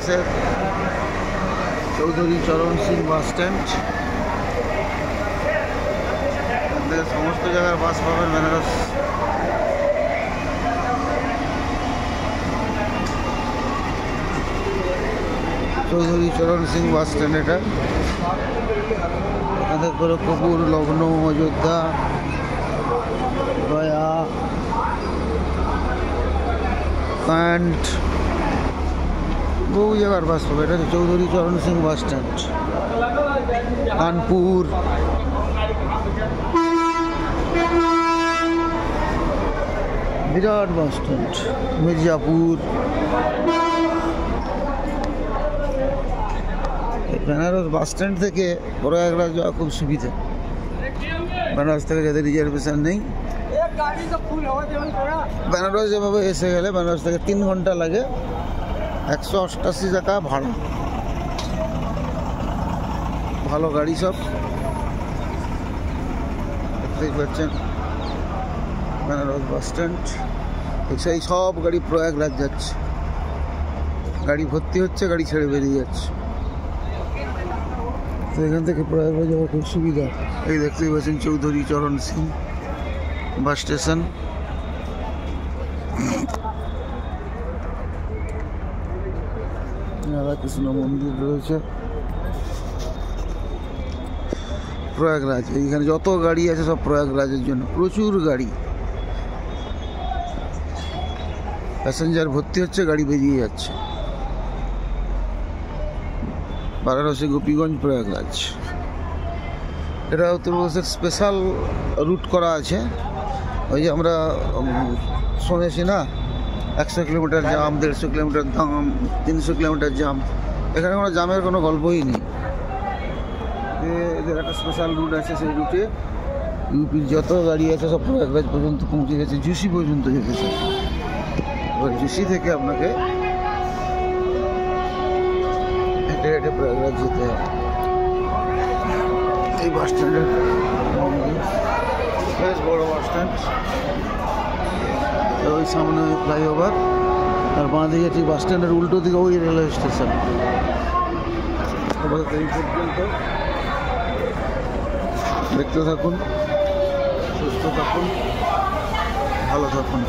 বেনারসের Chowdhury Charan Singh bus stand. সমস্ত জায়গার বাস পাবেন বেনারস। চৌধুরী চরণ সিং বাস স্ট্যান্ড এটা। এখানে গোরখপুর, লখনৌ, অযোধ্যা, গয়া, কান্ট, বহু জায়গার বাস পাবে। এটা চৌধুরী চরণ সিং বাস স্ট্যান্ড। কানপুর, বিরাট bus stand. Mirzapur. Benaras bus stand থেকে প্রয়াগরাজ যাওয়া খুব সুবিধা। বেনারস থেকে যাদের রিজার্ভেশন নেই, বেনারস যেভাবে এসে গেলে বেনারস থেকে 3 ঘন্টা লাগে। 188 টাকা ভাড়া। ভালো গাড়ি সব দেখতে পাচ্ছেন। Banaras bus stand. সেই সব গাড়ি প্রয়াগরাজ যাচ্ছে। গাড়ি ভর্তি হচ্ছে, গাড়ি ছেড়ে বেরিয়ে যাচ্ছে। তো এখান থেকে প্রয়াগরাজ যাওয়া খুব সুবিধা। এই দেখতেই পাচ্ছেন চৌধুরী চরণ সিং বাস স্টেশন। রাধাকৃষ্ণ মন্দির রয়েছে। প্রয়াগরাজ, এইখানে যত গাড়ি আছে সব প্রয়াগরাজের জন্য। প্রচুর গাড়ি, প্যাসেঞ্জার ভর্তি হচ্ছে, গাড়ি বেরিয়ে যাচ্ছে। বারাণসী, গোপীগঞ্জ, প্রয়াগরাজ। এটা উত্তরপ্রদেশের স্পেশাল রুট করা আছে। ওই যে আমরা শুনেছি না, 100 কিলোমিটার জাম, 150 কিলোমিটার দাম, 300 কিলোমিটার জাম। এখানে কোনো জামের কোনো গল্পই নেই। এদের একটা স্পেশাল রুট আছে। সেই রুটে ইউপির যত গাড়ি আছে সব প্রয়াগরাজ পর্যন্ত পৌঁছে গেছে, জুসি পর্যন্ত যেতেছে। এবার জুসি থেকে আপনাকে হেঁটে হেঁটে প্রয়াগরাজ যেতে হবে। এই বাস স্ট্যান্ডের বেশ বড় বাস স্ট্যান্ড। ওই সামনে ফ্লাইওভার, আর বাঁ দিকে ঠিক বাস স্ট্যান্ডের উল্টো দিকে ওই রেলওয়ে স্টেশন। এই পর্যন্ত দেখতে থাকুন, সুস্থ থাকুন, ভালো থাকুন।